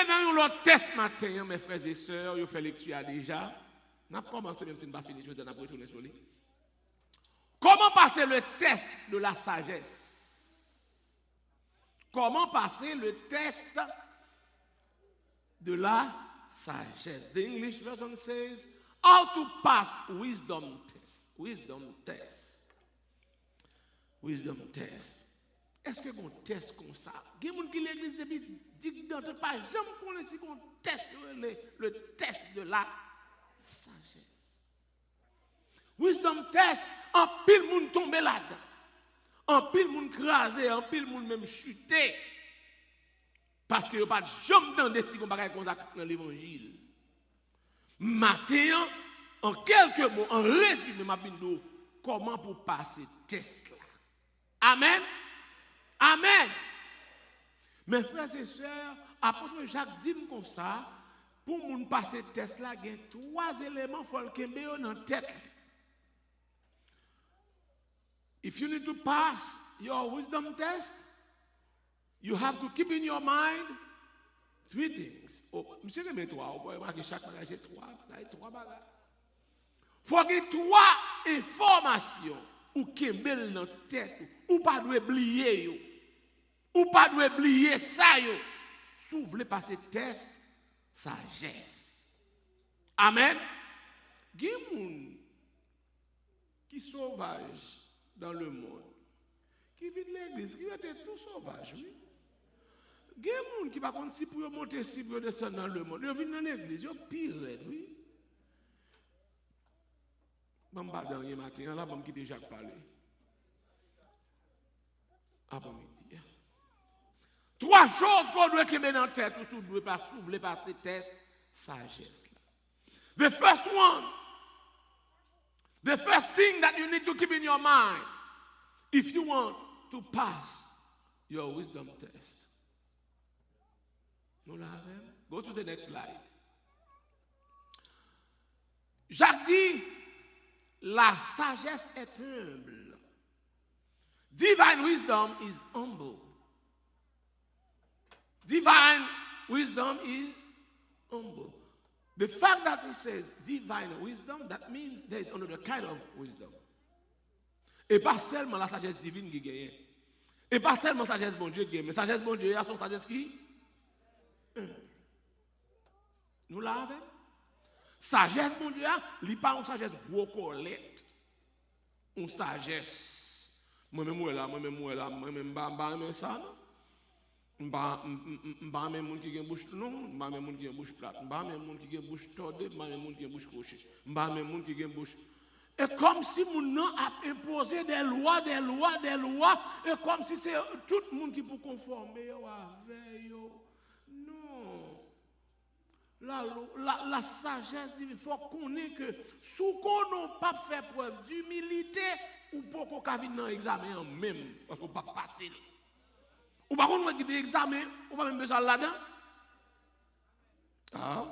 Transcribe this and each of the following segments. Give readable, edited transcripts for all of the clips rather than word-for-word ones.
dans l'autre test matin, mes frères et sœurs, vous faites lecture déjà. On a commencé, même si on n'a pas fini, je vais retourner sur lui. Comment passer le test de la sagesse? Comment passer le test de la sagesse? The English version says, how to pass wisdom test. Wisdom test. Wisdom test. Est-ce que vous test comme ça? Il y a des gens qui l'église depuis 10 ans, pas jamais connaître si on teste le test de la sagesse. Wisdom test, en pile moun tombe là-dedans. En pile moun crasé, en pile moun même chuté. Parce que vous pas jamais entendu si on parle comme ça dans l'évangile. Matin, en quelques mots, en résumé, ma bindo, comment pour passer test là. Amen. Amen. Mes frères et sœurs, apôtre Jacques dit comme ça, pour moun passer test là, il y a 3 éléments qu'il faut qu'il dans tête. If you need to pass your wisdom test, you have to keep in your mind 3 things. Oh, monsieur, je mets 3. Vous voyez, chaque bagage, j'ai 3 bagages. Il faut que 3 informations ou qui sont dans la tête, ou pas de oublier, ou pas de oublier ça, si vous voulez passer test, sagesse. Amen. Il y a des gens qui sont sauvages dans le monde, qui vivent l'église, qui étaient tout sauvages, oui. Il y a des gens qui, par contre, si pour monter, si pour descendre dans le monde, ils viennent dans l'église, ils sont pires, oui. Je ne vais pas dernier matin, là, je vais déjà parler. Après-midi. 3 choses qu'on doit mettre dans la tête, ou si vous voulez passer test, sagesse. The first one, the first thing that you need to keep in your mind, if you want to pass your wisdom test. Go to the next slide. Jacques dit, la sagesse est humble. Divine wisdom is humble. Divine wisdom is humble. The fact that it says divine wisdom, that means there is another kind of wisdom. Et pas seulement la sagesse divine qui gagne. Et pas seulement la sagesse bon Dieu qui gagne. Mais la sagesse bon Dieu, il y a son sagesse qui? Nous l'avons. Sagesse bon Dieu, il n'y a pas une sagesse gros colette. Une sagesse. Moi-même, moi-même, ça. M'ba même moun qui gen bouche non, m'ba même moun qui gen bouche plate, m'ba même moun qui gen bouche tordée, m'ba même moun qui gen bouche crochée, m'ba même moun qui gen bouche. Et comme si moun nan a imposé des lois, et comme si c'est tout le monde qui peut conformer avec yo. Non. La sagesse divine, il faut qu'on ait que sous qu'on n'a pas fait preuve d'humilité, ou pas qu'on vienne dans l'examen même, parce qu'on ne peut pas passer. Ou par contre, on a des examens, on va même besoin là-dedans. Ah.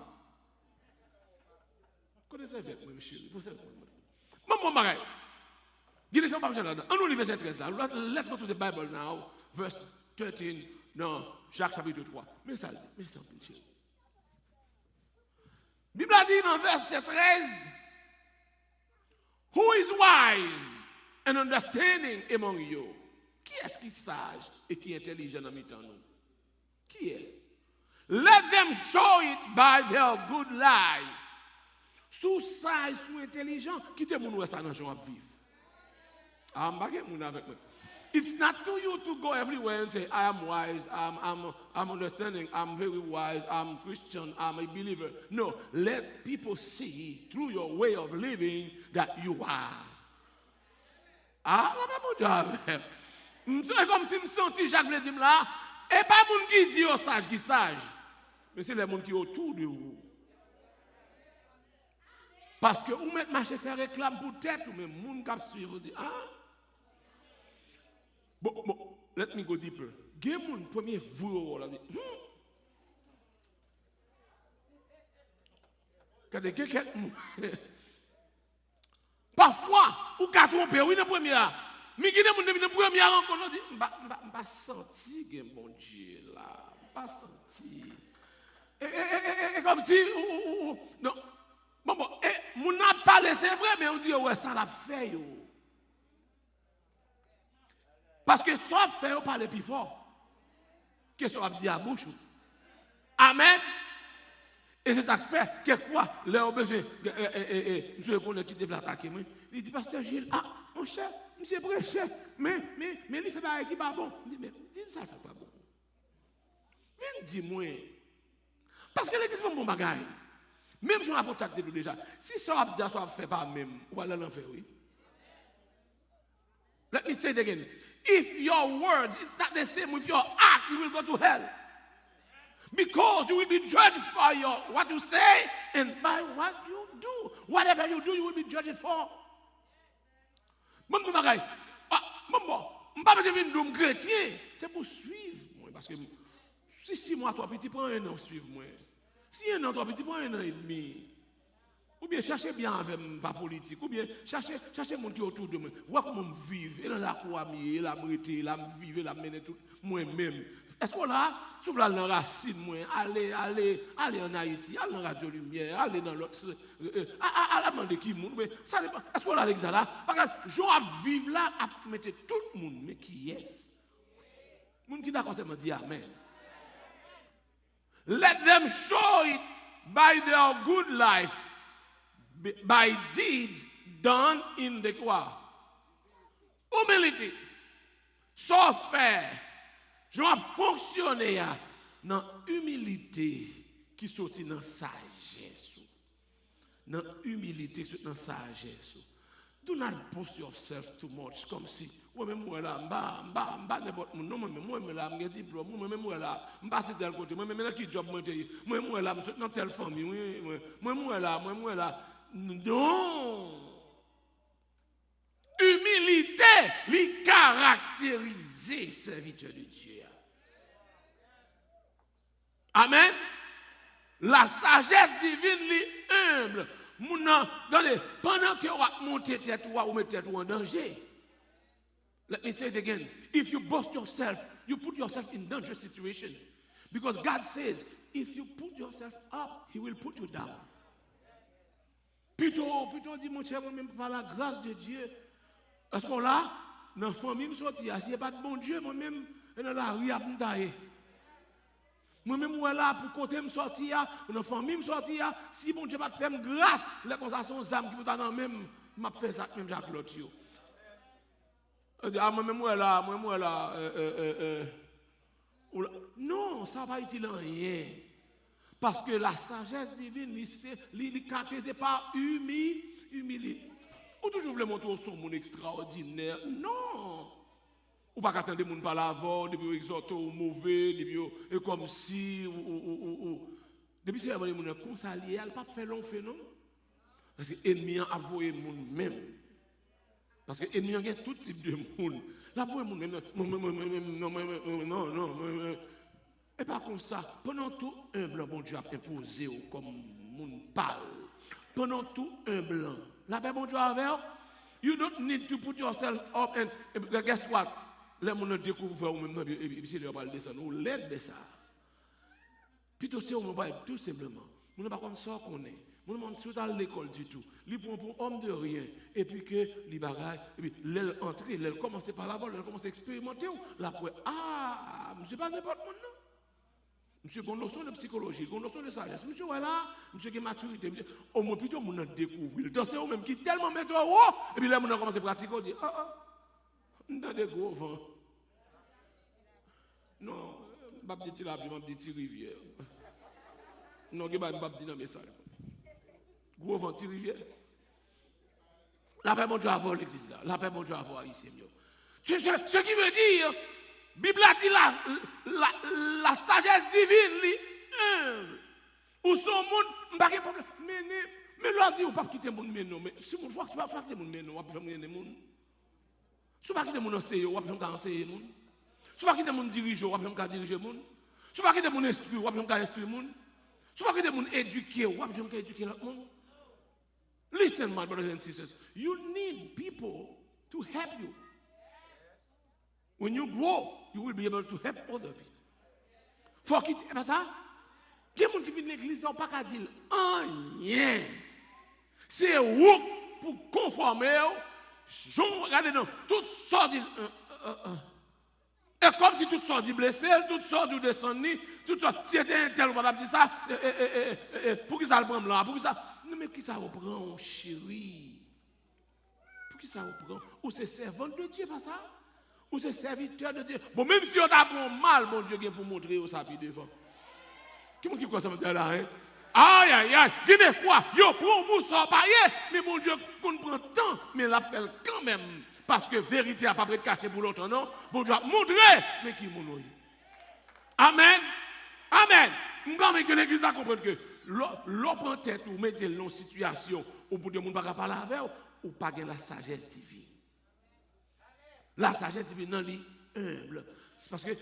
Connaissez bien, monsieur. Vous savez. Bon, bagaille. Il y a des gens qui là-dedans. On ouvre verset 13 là. Let's go to the Bible now. Verse 13, dans Jacques chapitre 3. Mais ça, pitié. La Bible a dit dans verset 13, who is wise and understanding among you? Qui est-ce qui est sage et qui est intelligent dans mi-temps nous? Qui est-ce? Let them show it by their good lives. Sous sage, sous intelligent, qui te moun ça dans joie vivre? Ah, moun avec moi. It's not to you to go everywhere and say, I am wise, I'm understanding, I'm very wise, I'm Christian, I'm a believer. No, let people see through your way of living that you are. Ah, mon Dieu. C'est comme si je me sentis Jacques le dit là, et pas moun qui dit au sage qui sage, mais c'est les gens qui sont autour de vous. Parce que vous mettez marché faire réclame pour tête, ou même moun qui suivent vous dit, ah. Bon, let me go deeper. Gen moun premier vous là dit, parfois, ou qu'à tromper, oui, le premier. Mais qui est mon première rencontre, on dit, pas senti que bon Dieu là, pas senti. Comme si, non. Bon, mon n'a pas laissé vrai, mais on dit, ouais, ça l'a fait, yo. Parce que ça fait, on parle plus fort. Qu'est-ce qu'on a dit à bouche? Amen. Et c'est ça que fait, quelquefois, là, on besoin, monsieur connaît qui devait attaquer, il dit, Pasteur Gilles, ah, mon cher, monsieur prêché, mais, il fait pas qui pas bon. Il dit, mais, dis ça, fait pas bon. Mais dis-moi, parce que l'église, c'est bon bagaille. Même si on a contacté déjà, si ça a dit, ça ne fait pas même, on va aller l'enfer, oui. Let me say it again. If your words is not the same with your act, you will go to hell. Because you will be judged for what you say and by what you do. Whatever you do, you will be judged for. Maman, je viens de chrétien, c'est pour suivre moi. Parce que si 6 mois, 3 petits, prends un an, suivre moi. Si 1 an, 3 petits, prends 1 an et demi. Ou bien cherchez bien avec ma politique, ou bien cherchez mon qui est autour de moi. Voir comment je vis, et dans la cour, et la brité, la vivre, la mener tout moi-même. Est-ce qu'on a, souffle dans la racine, moi, allez en Haïti, allez dans la Radio Lumière, allez dans l'autre, allez demander qui monde, mais ça dépend. Est-ce qu'on a l'examen là? Parce que je vais vivre là, à mettre tout le monde, mais qui est-ce? Le monde qui d'accord, c'est me dire Amen. Let them show it by their good life. By deeds done in the quoi? Humility. Sauf faire. Je vais fonctionner dans humilité qui sortit dans sagesse. Dans humilité qui sortit dans sagesse. Do not post yourself too much comme si moi-même moi là m'ba n'importe mon non moi-même là m'ai diplôme moi-même moi là m'ba c'est tel côté moi-même là qui job moi là dans telle famille moi là non. Humilité, lui caractériser serviteur de Dieu. Amen. La sagesse divine, lui humble. Pendant que vous montez tête ou mettez tête en danger. Let me say it again. If you boast yourself, you put yourself in dangerous situation. Because God says, if you put yourself up, He will put you down. Plutôt dit mon cher, moi-même par la grâce de Dieu. Est-ce qu'on l'a? Dans la famille, je sorti, s'il n'y a pas de bon Dieu, moi-même, dans la rue, à me tailler. Moi-même, moi là, pour côté me sortir, dans la famille, me sortir, si mon Dieu va te faire grâce, les conversations aux âmes qui vous en même, m'a fait ça, même Jacques-Claude. Ah, moi-même, là. Non, ça va être rien. Parce que la sagesse divine, il est caractérisée par humilité. Ou toujours voulez montrer au son monde extraordinaire. Non. Ou pas qu'attendre les gens par l'avant, depuis exhorter au mauvais, depuis comme si, depuis si les gens sont consaliés, ils ne pas faire long fait, non? Parce que l'ennemi a avoué les gens même. Parce que l'ennemi a tout type de monde. La voix les gens même, non. Et pas comme ça, pendant tout un blanc, bon Dieu a imposé comme moun parle. Pendant tout un blanc. La paix, bon Dieu avec vous. You don't need to put yourself up and guess what? Les gens découvrent ou même et puis si ils parlent de ça, nous l'aide de ça. Plutôt c'est on va tout simplement. Nous ne pas comme ça qu'on est. Nous ne sommes pas à l'école du tout. Ils prend pour homme de rien. Et puis que les bagages, et puis l'elle entre, l'elle commence par la balle, elle commence à expérimenter. La après, je ne suis pas n'importe quoi, non. Monsieur, une notion de psychologie, une notion de sagesse. Monsieur, voilà, monsieur qui est maturité. Au moins, plutôt, on a découvert. Donc, c'est eux-mêmes qui tellement mettent au haut. Et puis là, on a commencé à pratiquer. On dit, on a des gros vents. Non, je ne vais pas dire la pluie, je vais dire rivière. Non, je ne vais pas dire dans mes salles. Gros vent, rivière. La paix, mon Dieu, avoir l'église là. La paix, mon Dieu, avoir ici. Ce qui veut dire, la Bible a dit la sagesse divine, humble. Ou son monde, pas de problème. Mais là, dit, on ne peut pas quitter le monde, mais non. Mais si vous voyez que tu ne vas pas quitter le monde, mais non, on va quitter le monde. Si vous ne quitter le monde enseigner, on va enseigner le monde. Si vous ne quitter le monde diriger, on va diriger le monde. Si vous ne quitter le monde instruire, on va instruire le monde. Si vous ne quitter le monde éduquer, on va éduquer le monde. Listen, my brothers and sisters, you need people to help you. When you grow, you will be able to help other people. Faut quitter ça. Il y a des gens qui viennent à l'église, ils n'ont pas qu'à dire rien. C'est où pour conformer. Regardez, non, toutes sortes de. Et comme si toutes sortes de blessés, toutes sortes de descendus, toutes sortes, si c'était un tel, on va dire ça, pour qui ça le prend là, pour qui ça. Non, mais qui ça reprend, chérie? Pour qui ça reprend? Ou c'est servant de Dieu, pas ça? Ou c'est serviteur de Dieu? Bon, même si on t'apprend mal, bon Dieu, pour montrer où ça puis devant. Qui m'a dit quoi ça me dit là, hein? Aïe, aïe, aïe, des fois, yo, pour vous sortir, mais bon Dieu, qu'on prend temps, mais la fait quand même. Parce que vérité n'a pas pu être cachée pour l'autre, non? Bon Dieu, montrer, mais qui mon oeil. Amen. Amen. Je crois que l'église a compris que l'on prend tête ou mettez dans situation où pour le monde ne peut pas parler avec ou pas la sagesse divine. La sagesse divine, non, elle est humble. C'est parce que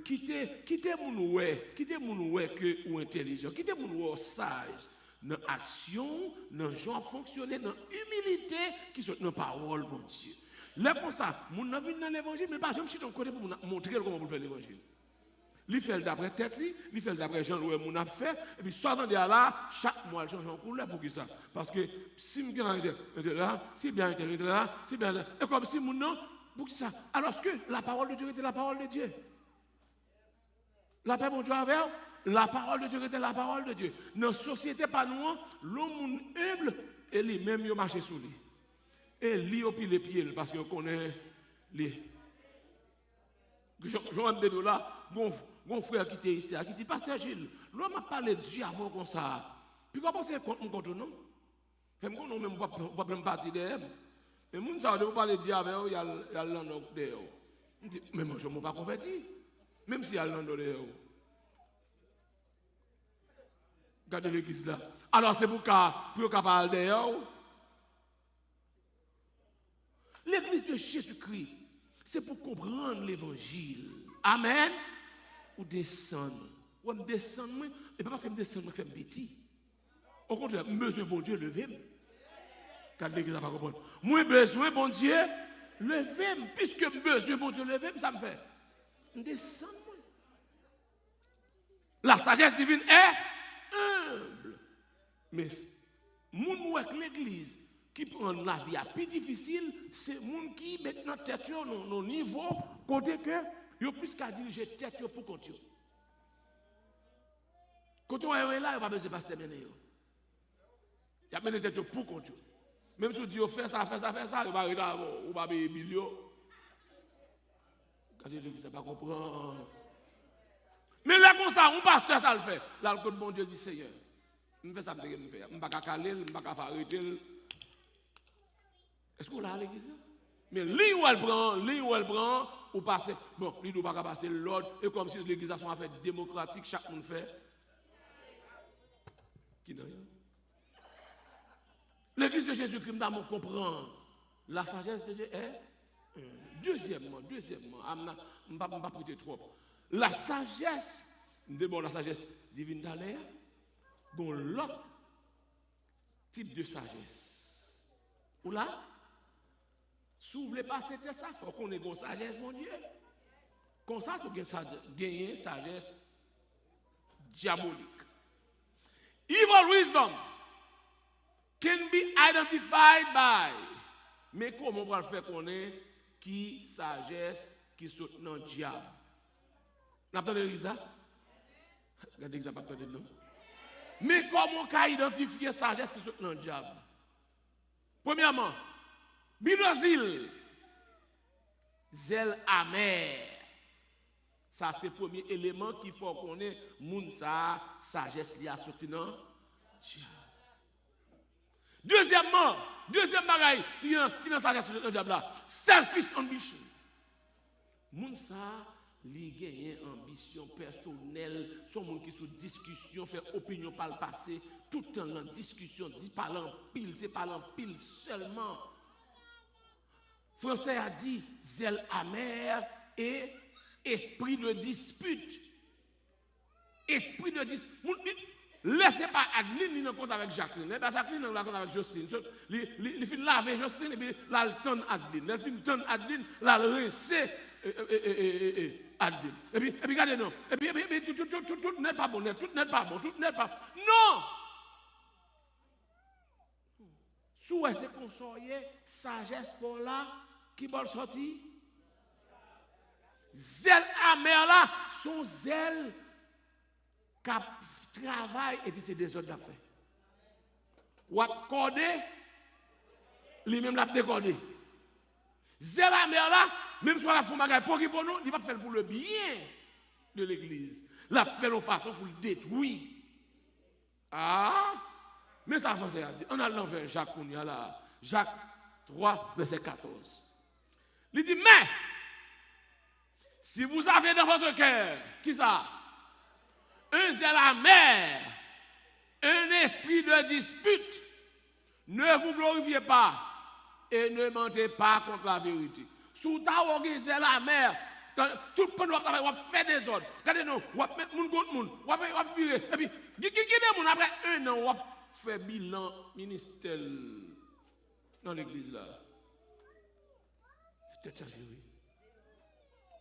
quittez mon ouais que ou intelligent, quittez mon ouais sage dans action, dans genre fonctionner, dans humilité qui sont dans parole mon Dieu. Là comme ça, mon n'a vient dans l'évangile mais pas jamais sur ton côté pour montrer comment vous faire l'évangile. Il fait d'après tête il fait d'après Jean Louis mon a fait et puis soit dans là chaque mois il change en couleur pour qui ça parce que si me là si bien là si bien là et comme si mon non pour ça. Alors que la parole de Dieu était la parole de Dieu. La paix, mon Dieu, avec la parole de Dieu était la parole de Dieu. Dans la société, pas nous, l'homme humble, et lui-même, il marche sous lui. Et lui, il pile les pieds, parce qu'on connaît les. Jean de là, mon frère qui était ici, qui dit, Pasteur Gilles, l'homme a parlé de Dieu avant comme ça. Puis, comment c'est contre nous? Même quand on ne va pas même partir d'eux. Mais moun sa de parler Dieu avec eux, il y a l'andon dehors. Mais moi je ne m'ai pas converti. Même si il y a l'andon dehors. Regardez l'église là. Alors c'est pour qu'on parle dehors. L'église de Jésus-Christ, c'est pour comprendre l'évangile. Amen. Ou descendre. Ou descendre, et pas parce que je descends, je fais petit. Au contraire, besoin de bon Dieu, levez-moi. Quand l'église n'a pas compris. Moi, besoin, bon Dieu, levez-moi. Puisque besoin, bon Dieu, levez-moi, ça me fait. Descends, moi. La sagesse divine est humble. Mais, mon l'église qui prend la vie à plus difficile, c'est mon qui met notre tête au niveau, côté que, il plus qu'à diriger tête pour continuer. Quand on est là, il n'y a pas besoin de passer mener. Il y a mené tête pour continuer. Même si Dieu fait ça, il va arriver là, ou va payer millions. Regardez l'église, ça ne va pas comprendre. Mais là, comme ça, un pasteur, ça le fait. Là, le bon Dieu dit Seigneur, je fais ça, je ne fais pas. Je ne vais pas caler, je ne vais pas arrêter. Est-ce qu'on l'a à l'église? Mais lui où elle prend, ou passer. Bon, lui ne doit pas passer l'ordre. Et comme si l'église a son affaire démocratique, chaque monde fait. Qui n'a rien? L'église de Jésus-Christ nous comprendre la sagesse de Dieu est. Deuxièmement, je ne vais pas prêter trop. La sagesse, d'abord la sagesse divine d'aller, bon l'autre type de sagesse. Ou là, si vous voulez pas c'était ça, il faut qu'on ait une sagesse, mon Dieu. Comme ça, tu gagnes une sagesse diabolique. Evil wisdom can be identified by. Mais comment on va le faire connaître qui sagesse qui saute dans le diable? Vous avez entendu ça? Regardez ça, pas entendu non. Mais comment on peut identifier sagesse qui saute dans le diable? Premièrement, binosil, zèle amer. Ça c'est le premier élément qu'il faut connaître. Moun sa sagesse li a sorti dans le diable. Deuxième bagaille, qui dans sagesse dans le diable là, selfish ambition. Moun sa li gagne ambition personnelle, son monde qui sous discussion, fait opinion par le passé, tout le temps en discussion, dit parlant pile, c'est parlant pile seulement. Français a dit zèle amer et esprit de dispute. Esprit de dispute. Laissez pas Adeline dans compte avec Jacqueline. Jacqueline dans compte avec Jocelyne. Il fait laver Jocelyne et puis là il tonne Adeline. Il fait tonne Adeline, là il rince Adil. Et puis regardez, non. Et puis tout n'est pas bon, tout n'est pas bon, tout n'est pas bon. Non! Sous c'est qu'on soyez sagesse pour là, qui va sortir? Zèle amer là, son zèle qui travaille et puis c'est des autres d'affaires. Ou accorder, lui-même l'a décordé. Zèle amer là, même si on a fait un bagage pour nous, il va faire pour le bien de l'église. Il va faire de façon pour le détruire. Ah, mais ça, on a l'envers Jacques, là. Jacques 3, verset 14. Il dit, mais, si vous avez dans votre cœur, qui ça? Un zèle amer, un esprit de dispute, ne vous glorifiez pas et ne mentez pas contre la vérité. Sous ta organisé la mer, tout le monde va faire des ordres. Regardez-nous, on va mettre moun contre moun, on va virer. Et puis, qui est moun après un an, on va faire bilan ministériel dans l'église là. C'est très oui.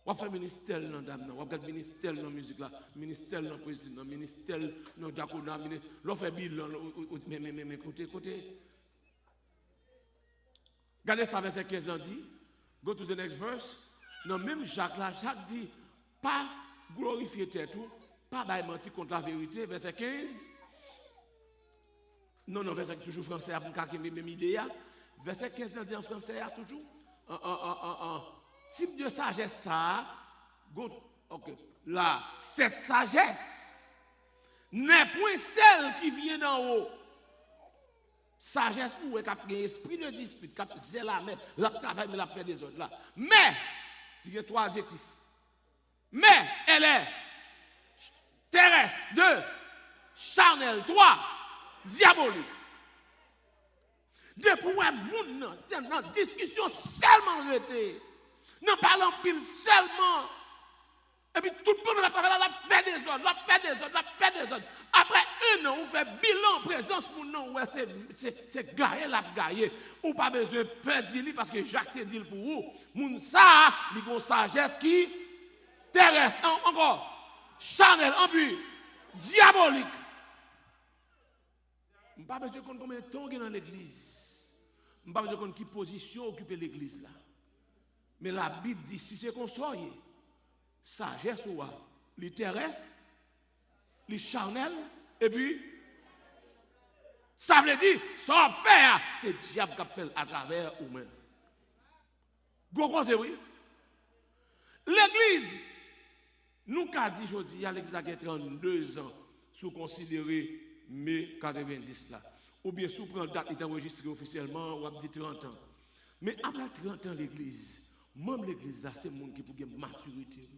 On va faire ministère dans dame, on va faire ministère dans la musique là, ministère dans le président, ministère dans le diaconat, on va faire bilan, mais côté. Regardez ça, verset 15 ans dit. Go to the next verse. Non, même Jacques là, Jacques dit, pas glorifier tête tout, pas mentir contre la vérité. Verset 15. Non, verset toujours français, pour qu'on ait même idée. Verset 15 dit en français, toujours. Type de sagesse ça, ok. Là, cette sagesse n'est point celle qui vient d'en haut. Sagesse ou est un esprit de dispute, qui a zèle la main, la travail, mais la fait des autres là. Mais, il y a trois adjectifs. Mais, elle est terrestre, 2, charnelle, 3, diabolique. Depuis un bout, dans discussion seulement arrêtée, non parlant pile seulement. Et puis tout le monde la fait des autres, la fait des autres. Après un an, on fait bilan présence pour nous, ouais, c'est gagné, la gagné. Ou pas besoin de perdre parce que Jacques te dit pour vous. Moun ça, il y a une sagesse qui terrestre, encore, charnel, en but, diabolique. Je n'ai pas besoin de connaître combien de temps il y a dans l'église. Je n'ai pas besoin de connaître quelle position occupe l'église là. Mais la Bible dit, si c'est qu'on soit, sagesse ou les terrestres, les charnels, et puis, ça veut dire, sans faire, c'est le diable qui a fait à travers ou même. Vous c'est oui? L'église, nous avons dit aujourd'hui, l'église a 32 ans, sous considérer mai 90 là. Ou bien sous prendre date, il est enregistré officiellement, ou a dit 30 ans. Mais après 30 ans, l'église, même l'église là, c'est le monde qui peut gagner maturité.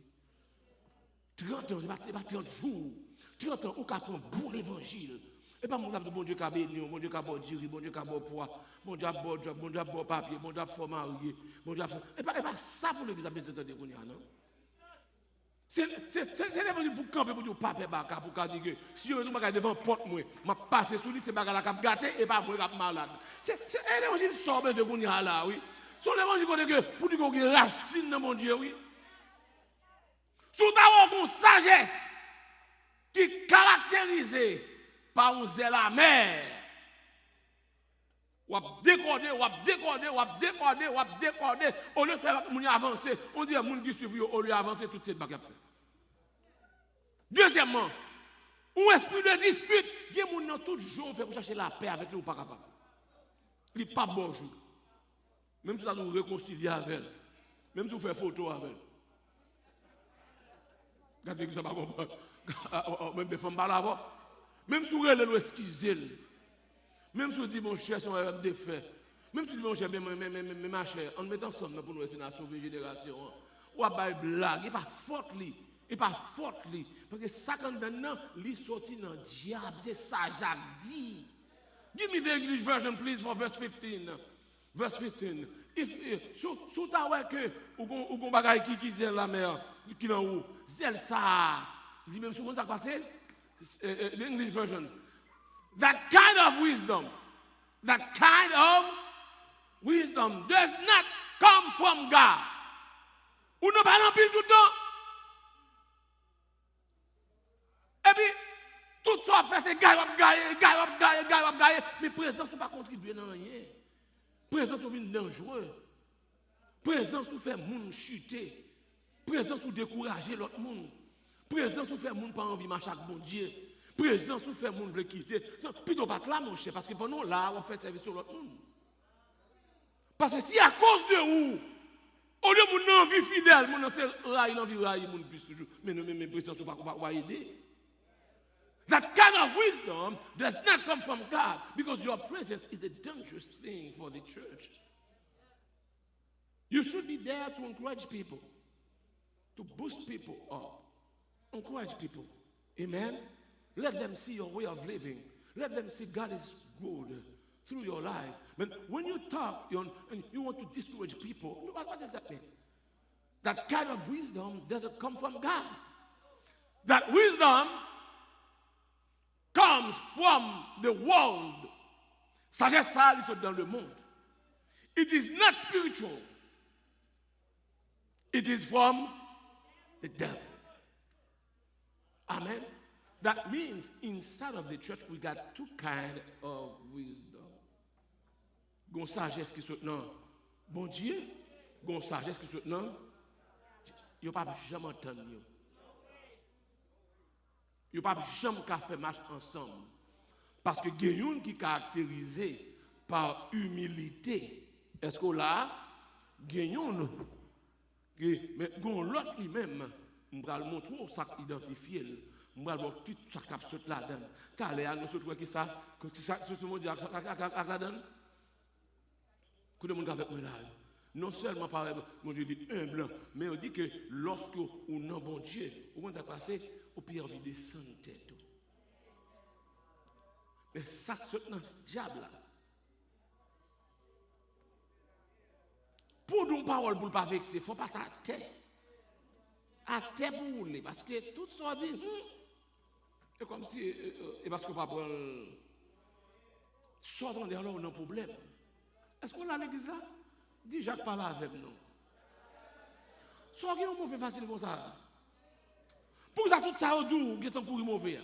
30 ans, c'est pas 30 jours. 30 ans, on apprend bon l'évangile. Et pas mon de bon Dieu qui a béni, bon Dieu qui a bon diri, bon Dieu qui a bon poids, bon Dieu qui a bon job, bon Dieu qui a bon papier, bon Dieu qui a bon marié, bon Dieu qui a et pas ça pour l'église à besoin de non. C'est l'évangile pour camper pour dire papa baka pour dire que si on nous regarde devant porte moi, m'a passer sous lui c'est bagarre la cap gâté et pas moi cap malade. C'est l'évangile sort de qu'on y a là oui. Son évangile que pour dire qu'on a racine dans mon Dieu oui. Sous ta une sagesse qui est caractérisée par un zèle amer. Ou décoder, au lieu de faire moun avancer, on dit à moun qui suivent au lieu d'avancer toute cette bagarre. Deuxièmement, un esprit de dispute, il y a moun dans tout jour fait pour chercher la paix avec lui ou pas capable. Il n'est pas bon jour. Même si vous nous réconcilier avec elle, même si vous faites photo avec elle. Regardez que ça va comprendre. Même des femmes là même si vous voulez l'excuser, même si vous dites mon cher, c'est un défait, même si vous dites mon cher, mais ma chère, en mettant ensemble pour nous essayer de sauver la génération, ou à bailler blague, il n'est pas faute, parce que ça quand maintenant, il sorti dans le diable, c'est ça Jacques dit. Give me the English version, please, for verse 15. Verse 15. Sous ta ouais que, ou qu'on bagaille qui zèle la mer, qui est en haut, zèle ça. Je dis même souvent ça passé. The English version. That kind of wisdom does not come from God. Ou ne parlons plus tout le temps. Tout ça fait c'est gagne. Mais présence ou pas contribuer dans rien. Présence ou vient dangereux. Présence ou fait moun chuter. Présence ou décourager l'autre monde. Présence ou fait moun pas envie marcher avec bon Dieu. Présence ou fait moun veut quitter. Plutôt pas là mon cher parce que pendant là on fait service sur l'autre monde. Parce que si à cause de vous au lieu de mon envie fidèle, mon envie raille mon plus toujours. Mais non mais présence ou pas aider. That kind of wisdom does not come from God because your presence is a dangerous thing for the church. You should be there to encourage people, to boost people up. Encourage people. Amen? Let them see your way of living. Let them see God is good through your life. But when you talk and you want to discourage people, what does that mean? That kind of wisdom doesn't come from God. That wisdom comes from the world. Sagesse ça dans le monde. It is not spiritual. It is from the devil. Amen. That means inside of the church we got two kinds of wisdom. Gon sagesse qui saute non. Bon Dieu, gon sagesse qui saute non. Yo pas jamais entendre yo. Yo pas jamais ka faire marche ensemble. Parce que gen qui caractérisé par humilité. Est-ce que là gen mais gon l'autre lui-même, on va le montrer ça identifier. On va voir tout ça qui saute là-dedans. T'as l'air nous sauter qui ça tout le monde dit à là-dedans. Que le monde avec moi là. Non seulement par mon Dieu dit un blanc, mais on dit que lorsque on non bon Dieu, au moment de passer au pire envie de descendre tête. Mais ça saute dans ce diable là. Pour nous parole pour ne pas vexer, il faut passer à terre. À terre pour rouler. Parce que tout ça dit, c'est comme si, et parce qu'on va prendre, soit on est là, on a un problème. Est-ce qu'on a l'église là? Dis, Jacques parle avec nous. Soit on a un mauvais facile comme ça. Pour ça, tout ça, on doux, qui est un courrier mauvais.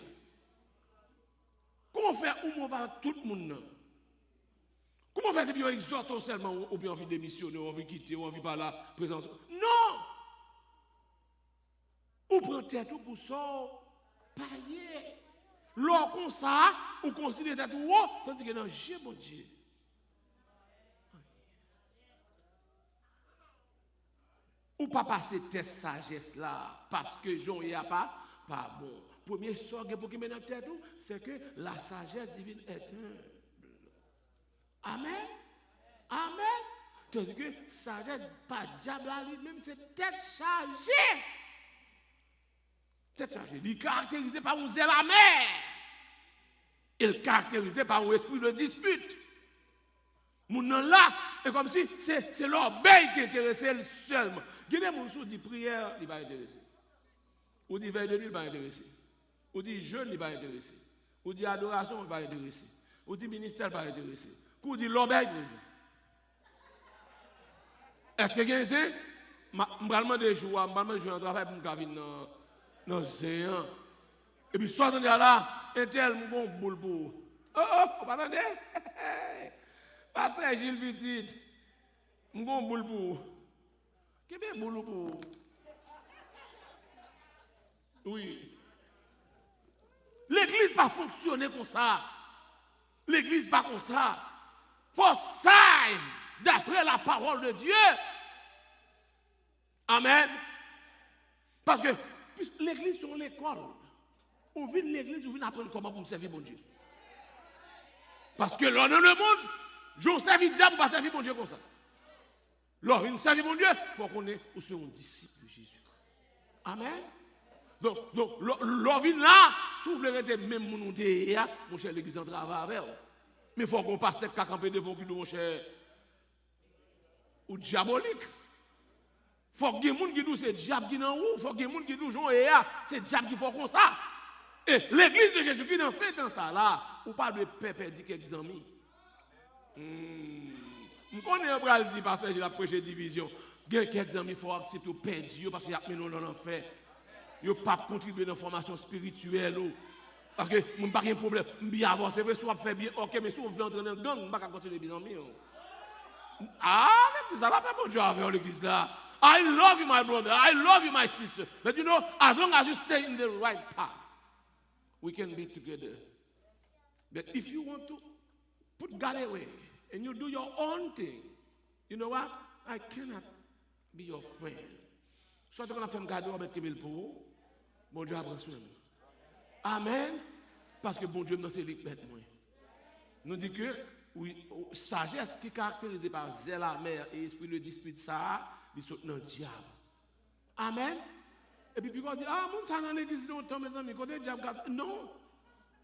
Comment faire ou mauvais tout le monde? Comment faire des exhortons seulement ou bien envie de démissionner, ou envie de quitter, ou envie de pas là, présence? Non! Ou prend tête pour ça, payer. Lors comme ça, ou considère tête ou haut, tandis que dans Dieu, mon Dieu. Ou pas passer test sagesse là, parce que Jean y a pas bon. Premier sorgue pour qui met dans tête, c'est que la sagesse divine est humble. Amen. Amen. Tandis que sagesse, pas diable à lui-même, c'est tête chargée. Tête chargée. Il est caractérisé par un zèle amer. Il est caractérisé par un esprit de dispute. Mon nom là, est comme si c'est l'orgueil qui intéressait seulement. Il y a des gens qui disent prière, il ne va pas intéresser. Ou dit veille de nuit, il ne va pas intéresser. Ou dit jeûne, il ne va pas intéresser. Ou dit adoration, il ne va pas intéresser. Ou dit ministère, il ne va pas intéresser. Ou dit l'orgueil, est-ce que vous avez dit? Je vais demander jouer un travail pour me venir dans le séance. Et puis, soit on est là, un tel, mon boule pour. Oh, vous attendez? Pasteur Gilles Petit, mon boule pour. Qu'est-ce que boule pour? Oui. L'église n'a pas fonctionné comme ça. L'église pas comme ça. Faut sage d'après la parole de Dieu. Amen. Parce que l'église c'est l'école. On vient de l'église, on vient apprendre comment pour servir mon Dieu. Parce que là dans le monde, je servis diable pas servir mon Dieu comme ça. Là, on servir mon Dieu, il faut qu'on ait aussi un disciple de Jésus. Amen. Donc, l'orvin là, souffle même mon cher l'église en travail avec. Mais il faut qu'on passe cette cacampé devant nous, mon cher, ou diabolique. Il faut que les gens qui disent c'est diable qui est en haut, il faut que les gens qui disent c'est diable qui faut comme ça. Et l'église de Jésus qui en fait dans ça là, ou pas de pépé dit quelques amis. Je connais un bras dit pasteur, j'ai la prêché division. Quelques amis, il faut accepter au perdre parce qu'il y a mené dans l'enfer. Il n'y a pas contribué dans la formation spirituelle. Parce que mon pas de problème, bien avancer, soit faire bien, ok, mais si on veut entrer dans le gang, on ne va pas continuer bien. Ah, mais ça va pas bon Dieu avec l'église là. I love you, my brother. I love you, my sister. But you know, as long as you stay in the right path, we can be together. But if you want to put God away and you do your own thing, you know what? I cannot be your friend. Soit tu vas faire garder ou mettre Kemil pour vous, bon Dieu apprend soin. Amen. Parce que bon Dieu nous c'est lui mettre moi. Nous dit que oui, sagesse qui est caractérisée par zèle amer et esprit le dispute ça, il saute dans le diable. Amen. Et puis on dit ah mon ça dans l'église longtemps mes amis côté diable non.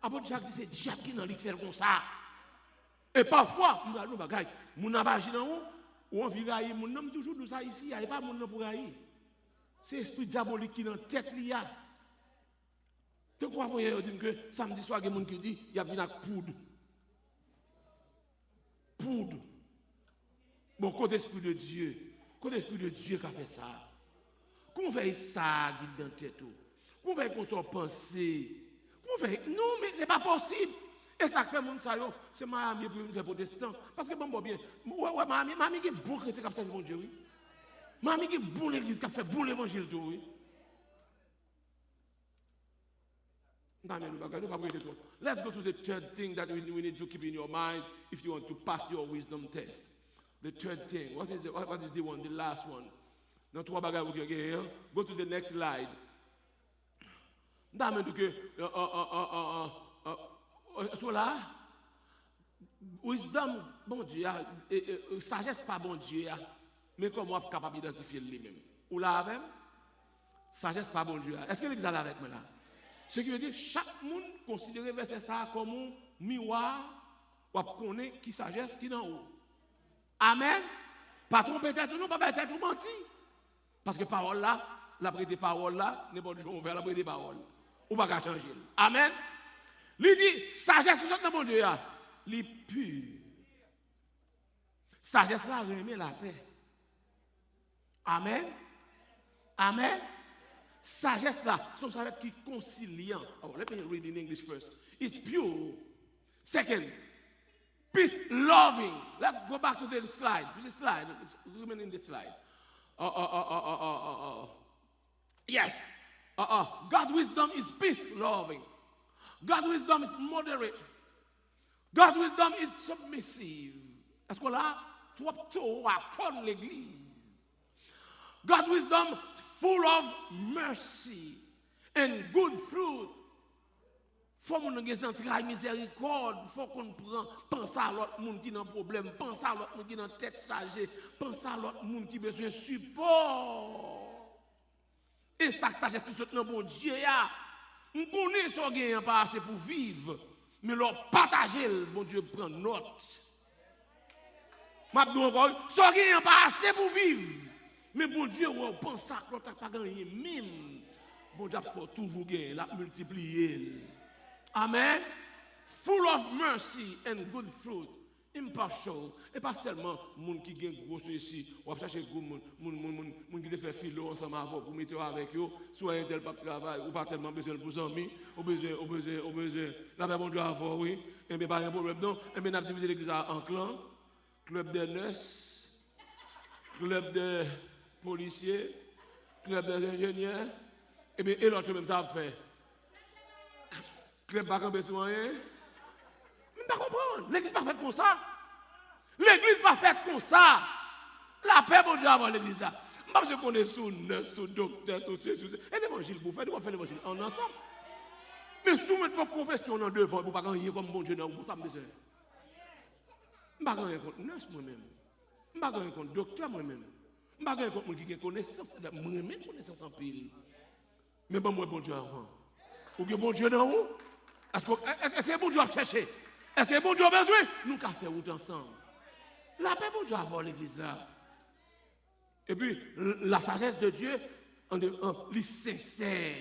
Après Jacques dit c'est diable qui dans lui faire comme ça. Et parfois nous bagaille, mon abagi dans ou on viraille mon nom toujours nous ça ici, il y a pas mon nom pour railler. C'est esprit diabolique qui dans tête li a. Tu crois voyez dire que samedi soir il y a des gens qui dit il y a vinn avec poudre. Poudre. Bon, côté esprit de Dieu qui a fait ça. Comment fait ça dans la tête? Comment fait qu'on soit pensé? Comment fait? Non, mais ce n'est pas possible. Et ça fait mon ça c'est Miami pour nous faire protestant. Parce que bon bien, ouais, Miami qui est bon chrétien qui a fait mon Dieu, oui. Miami qui est bon l'église qui a fait bon l'évangile, oui. Let's go to the third thing that we need to keep in your mind if you want to pass your wisdom test. The third thing. What is the one? The last one. Go to the next slide. Wisdom, bon Dieu, sagesse pas bon Dieu, mais comment on est capable d'identifier lui-même? Ou là avec? Sagesse pas bon Dieu. Est-ce que vous êtes avec moi là? Ce qui veut dire chaque monde considère verset ça comme un miroir ou connaît qui sagesse qui dans haut. Amen. Pas tromper tête non, pas tête ou menti. Parce que parole là, la prêter parole là, n'importe jour on fait la prêter parole. Ou pas qu'à changer. Amen. Il dit sagesse tout dans mon Dieu là, li pur. Sagesse là remet la paix. Amen. Amen. Sagesse là, c'est sagesse qui est conciliant. Oh, let me read in English first. It's pure. Second, peace loving. Let's go back to the slide. It's remain in the slide. Yes. God's wisdom is peace loving. God's wisdom is moderate. God's wisdom is submissive. Est-ce qu'on a trois l'église? God's wisdom is full of mercy and good fruit. Faut qu'on ait des entrailles miséricorde, faut qu'on pense à l'autre monde qui a un problème, pense à l'autre monde qui a une tête chargée, pense à l'autre monde qui a besoin de support. Et ça, sagesse qui saute dans bon Dieu, on connaît ce qu'on a pas assez pour vivre, mais leur partager, bon Dieu prend note. M'a dit encore, ce qu'on a pas assez pour vivre. Mais bon Dieu, on pense à l'autre pas gagner même. Bon Dieu, il faut toujours gagner, la multiplier. Amen. Full of mercy and good fruit. Impartial. Et pas seulement les gens qui gagnent gros ici, ou chercher les gens qui fait filo ensemble avant pour mettre avec eux, soit un tel pas de travail, ou pas tellement besoin de vous amis, ou besoin. Là, bon Dieu avant, oui. Et bien, pas un problème, non. Et bien, on a divisé l'église en clans, club de nurses, club de policiers, club d'ingénieurs, et bien, et l'autre même ça a fait. Club pas besoin rien. Je ne pas comprendre. L'église pas faite comme ça. L'église pas faite comme ça. La paix, bon Dieu, avant l'église là. Je connais sous nurse, sous docteur, tout ça. Et l'évangile, vous faites l'évangile en ensemble. Mais soumettre votre confession en devant, vous ne pouvez pas gagner comme bon Dieu dans vous, ça me besoin. Je ne peux pas gagner contre nurse moi-même. Je ne peux pas gagner contre docteur moi-même. Je ne peux pas gagner contre moi qui a connaissance, moi-même connaissance en pile. Mais bon, moi, bon Dieu avant. Ou bien bon Dieu dans vous? Est-ce que bon Dieu a cherché? Est-ce que bon Dieu a besoin? Nous qu'à faire route ensemble. La paix, bon Dieu a voir l'église là. Et puis, la sagesse de Dieu, il sincère.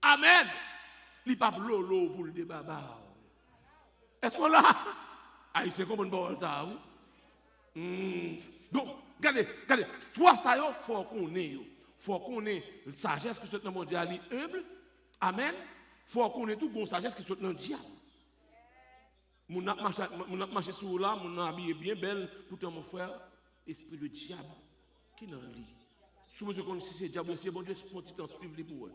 Amen. Il n'y a pas lolo pour le débat. Est-ce qu'on l'a? Ah, il sait comment on ça, oui? Donc, regardez, toi, ça, il faut qu'on ait. Il faut qu'on ait la sagesse que ce monde Dieu a humble. Amen. faut qu'on ait tout bon sagesse qui saute dans le diable. Mon a marché sur là, mon a habillé bien belle, pourtant mon frère, esprit de diable qui dans lit. Si vous connaissez si c'est diable, c'est bon Dieu, c'est un petit temps suivre les pour.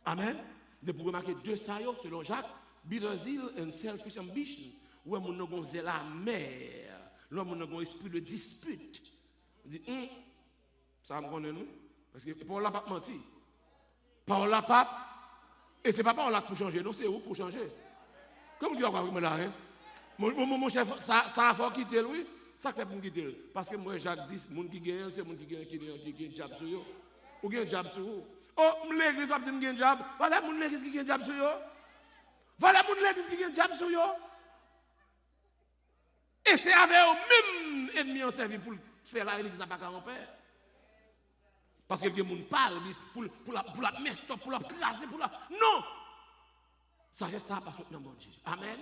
Amen. De pour remarquer deux saillots selon Jacques, bitter zeal and selfish ambition. Où mon a zèle la mer, là mon a esprit de dispute. Dit ça me connaît nous parce que Paul n'a pas menti. Paul n'a pas et c'est pas Paul là pour changer, non, c'est vous pour changer. Comme tu vas voir là hein. Mon chef ça a faut quitter lui. Ça fait pour quitter parce que moi Jacques dit monde qui gagne c'est monde qui gagne job sur yo. Ou gagne job sur vous. Oh, l'église a dit gagne job. Voilà mon l'église qui gagne job sur yo. Voilà mon l'église qui gagne job sur yo. Et c'est avec eux même ennemis en servi pour faire la l'église à pas père. Parce que les gens parlent pour la mettre stop, pour la craser, pour la. Non! Ça, c'est ça, parce que non, mon Dieu. Amen.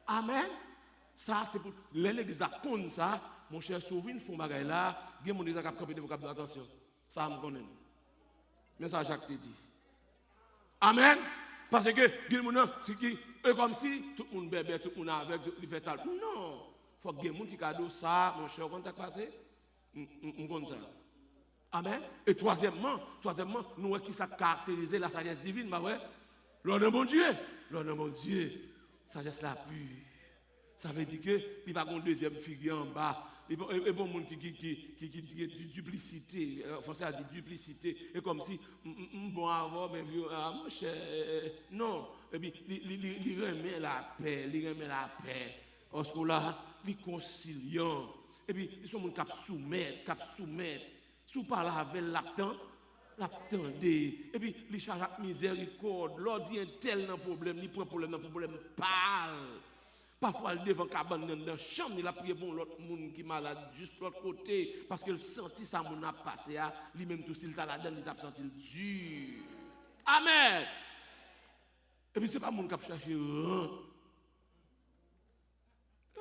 Amen. Ça, c'est pour l'église à compte ça. Mon cher Souvin, font bagaille là. Il y a des gens qui ont campé de vocabulaire. Attention. Ça, je connais. Mais ça, Jacques te dit. Amen. Parce que, il y a des gens qui, comme si tout le monde bébé, tout le monde avec, tout le monde fait ça. Non. Il faut que les gens qui cadeau ça, mon cher, comment ça passe? On compte ça. Amen. Et troisièmement, nous qui ça caractérise la sagesse divine, bah ouais. L'homme de mon Dieu, sagesse la pure. Ça veut dire que il va avoir une deuxième figure en bas. Et bon monde qui dit duplicité, français a dit duplicité, et comme si bon avant mais mon cher non, et puis il remet la paix, parce que là, il conciliant. Et puis ils sont monde qui soumettent. Si vous parlez avec l'attendez. Et puis, les charges à miséricorde. L'ordre dit un tel dans problème, il prend problème, parle. Parfois, il devant cabane dans la chambre, il a prié pour l'autre monde qui est malade, juste l'autre côté, parce qu'il sentit ça, mon a passé, lui-même tout, s'il t'a la donne, il a senti dur. Amen. Et puis, ce n'est pas mon qui a cherché. Il n'y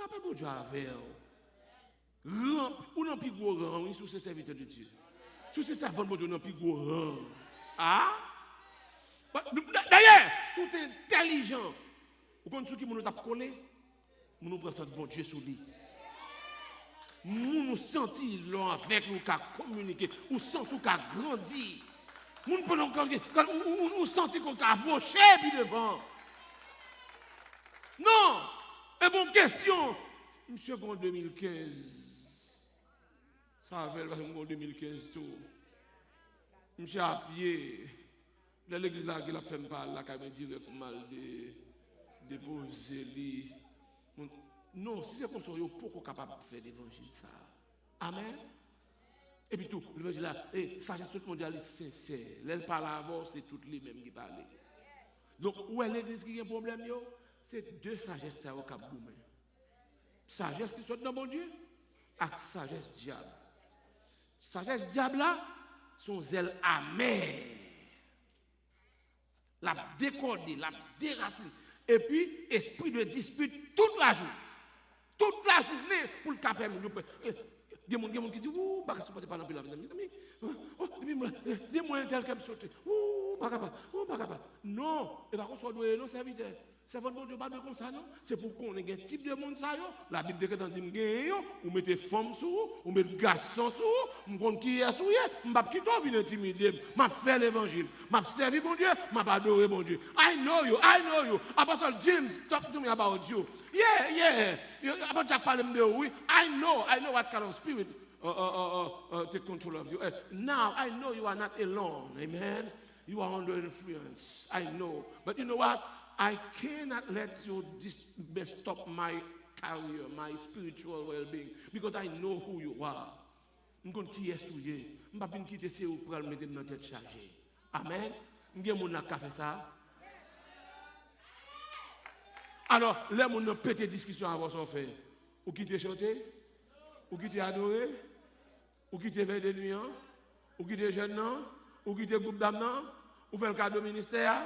a pas bon Dieu avec. Ou non plus gros rang, oui, sous ces serviteurs de Dieu. Sous ces servants de Dieu, non plus gros rang. Ah? D'ailleurs, sous intelligent, vous connaissez qui nous a collé? Nous prenons ça de bon Dieu sur lui. Nous sentons avec nous qu'à communiquer, nous sentons qu'à grandir. Nous prenons nous sentons qu'on a approché puis devant. Non! Et bonne question. Monsieur, en 2015. Ça fait en 2015 tout. Monsieur à pied. Dans l'église là, il a fait mal, là, il m'a dit mal de déposer lui. Non, si c'est comme ça, il n'y a pas capable de faire l'évangile ça. Amen. Et puis tout, l'évangile là, sagesse tout le monde est sincère. Elle parle avant, c'est toutes les mêmes qui parlent. Donc, où est l'église qui a un problème? C'est deux sagesses qui sont au cap. Sagesse qui soit dans mon Dieu, et sagesse diable. Sagesse diable là, son zèle amer. La décorder, la déraciner. Et puis, esprit de dispute toute la journée. Toute la journée pour le caper. Il y a des gens qui disent, ouh, je ne supporte pas dans le pays. Dis-moi un tel qui me saute. Ouh, pas capable. Non, et par contre, soit doué, non, serviteur. C'est votre Dieu, pas de comme ça, non? C'est pour qu'on ait un type de monde, ça, la Bible dit que vous mettez femme sous, vous mettez garçon sous, vous mettez qui est sous, vous ne pouvez pas venir intimider, je fais l'évangile, je servi mon Dieu, je adore mon Dieu. I know you. Apostle James, talk to me about you. Yeah. About Jack Palem, oui. I know what kind of spirit take control of you. Now, I know you are not alone, amen? You are under influence, I know. But you know what? I cannot let you stop my career, my spiritual well-being, because I know who you are. Je ne sais pas qui est souillé. Je ne vais pas quitter ce pour me mettre dans la tête chargée. Amen. Je ne sais pas fait ça. Alors, les gens ont pété discussion avant son fait. Ou quitter chanter, ou quitter adorer, ou quitter veille de nuit, ou quitter jeune, ou quitter groupe d'âmes, ou faire le cadeau ministère.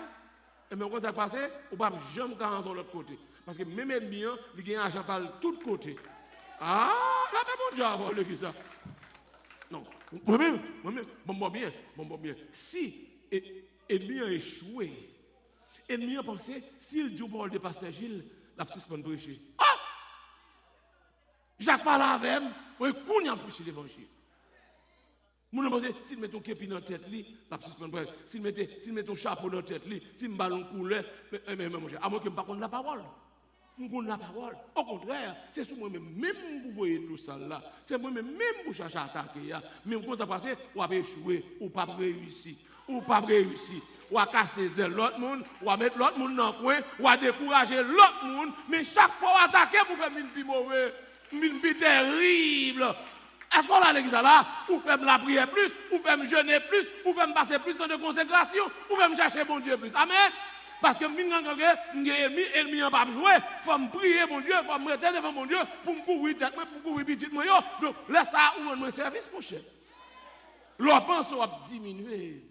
Et même quand ça passe, on ne peut jamais garder de l'autre côté. Parce que même ennemi, il gagne argent par tous côtés. Ah, là, c'est bon Dieu avant le ça. Non, moi-même, bon bien. Si l'ennemi a échoué, Ennemi a pensé, s'il dit parole de pasteur Gilles, la suspend prêcher. Ah! Jacques parle avec moi, oui, qu'on y a prêché l'évangile. Mon a pensé, s'il met ton képi dans la tête, la suspend prêcher. S'il met ton chapeau dans la tête, s'il me ballon couleur, mais mon cher, à moins que je ne connaisse pas la parole. Je ne connais pas la parole. Au contraire, c'est sur moi-même pour voyer tout ça là. C'est moi-même pour chercher à attaquer. Mais quand ça passe, on va échouer, ou pas réussir. Ou pas réussir. Ou à casser l'autre monde, ou à mettre l'autre monde dans le coin, ou à décourager l'autre monde. Mais chaque fois, on attaquer pour faire une vie mauvaise, une vie terrible. Est-ce qu'on a l'église là? Ou faire la prière plus, ou faire me jeûner plus, ou faire me passer plus de consécration, ou faire me chercher mon Dieu plus. Amen. Parce que ennemi n'a pas joué, il faut me prier mon Dieu, il faut me rester devant mon Dieu pour me couvrir tête, pour couvrir petit moi. Donc laisse ça ou un service mon cher. Leur pense va diminuer.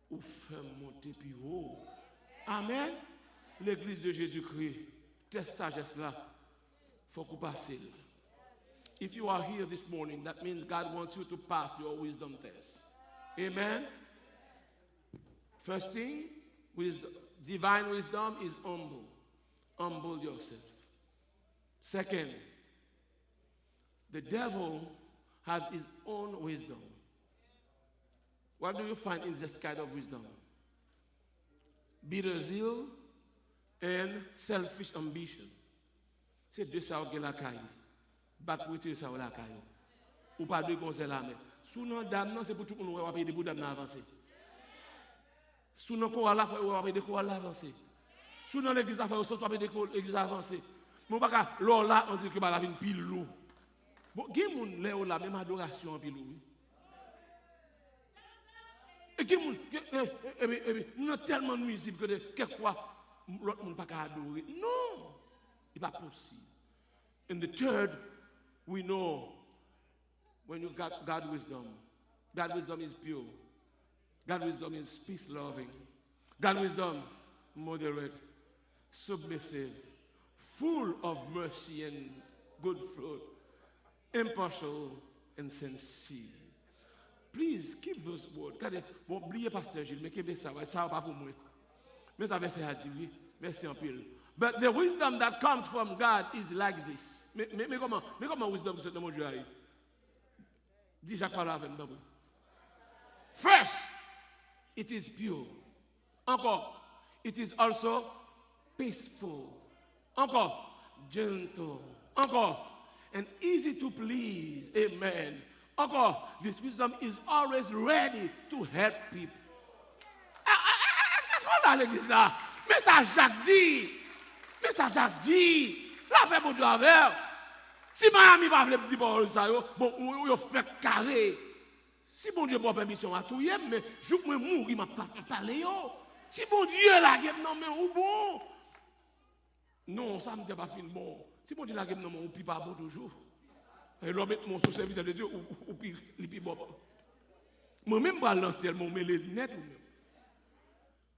Ou faire monter plus haut. Amen. L'église de Jésus-Christ, test sagesse là, il faut qu'on passe. If you are here this morning, that means God wants you to pass your wisdom test. Amen. First thing, divine wisdom is humble. Humble yourself. Second, the devil has his own wisdom. What do you find in this kind of wisdom? Bitter zeal and selfish ambition. C'est deux ça qui la caille. Battre ça la caille. Ou pas deux conseils là mais. Sous nos dames c'est pour tout le monde va payer des bouts d'âme avancer. Sous nos corps là on va payer des corps avancer. Sous nos l'église affaire on va payer des l'église avancer. Mais pas ka là on dit que la vie pile lourd. Bon, gen moun lè ou la même adoration en pile lourd. Et qui nous sommes tellement nuisibles que quelquefois, l'autre monde ne peut pas adorer. Non, il n'est pas possible. And the third, we know when you got God wisdom is pure. God wisdom is peace-loving. God wisdom, moderate, submissive, full of mercy and good fruit, impartial and sincere. Please keep those words. Bon, oubliez pasteur Gilles, mais qu'est-ce que ça va pas pour moi. Mais ça va à dire, merci en pile. But the wisdom that comes from God is like this. Mais comment wisdom de mon Dieu arrive? Dis Jacques parle avec moi. First, it is pure. Encore, it is also peaceful. Encore, gentle. Encore, and easy to please. Amen. Encore, this wisdom is always ready to help people. Qu'est-ce qu'on a à l'église là? Mais ça Jacques dit. Mais ça Jacques dit. La paix pour Dieu avec. Si Miami va faire dire parole ça, bon, on fait carré. Si bon Dieu prend permission à tout, mais je vais mourir, ma place pour parler. Si bon Dieu la gueule, non, mais ou bon. Non, ça ne me dit pas fin bon. Si bon Dieu la gueule, non, mais ou puis pas bon toujours. Et l'homme met mon sous-serviteur de Dieu ou puis bon. Moi-même, je vais lancer mon mêlé net.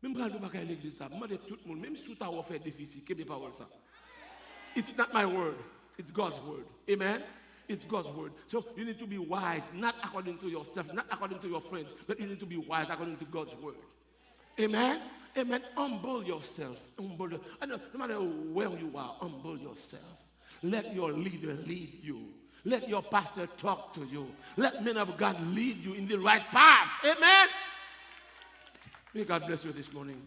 Même je vais pas l'église ça. Je tout le monde, même si tu as fait déficit, que des paroles ça. It's not my word, it's God's word. Amen. It's God's word. So you need to be wise, not according to yourself, not according to your friends, but you need to be wise according to God's word. Amen. Amen. Humble yourself. No matter where you are, humble yourself. Let your leader lead you. Let your pastor talk to you. Let men of God lead you in the right path. Amen. May God bless you this morning.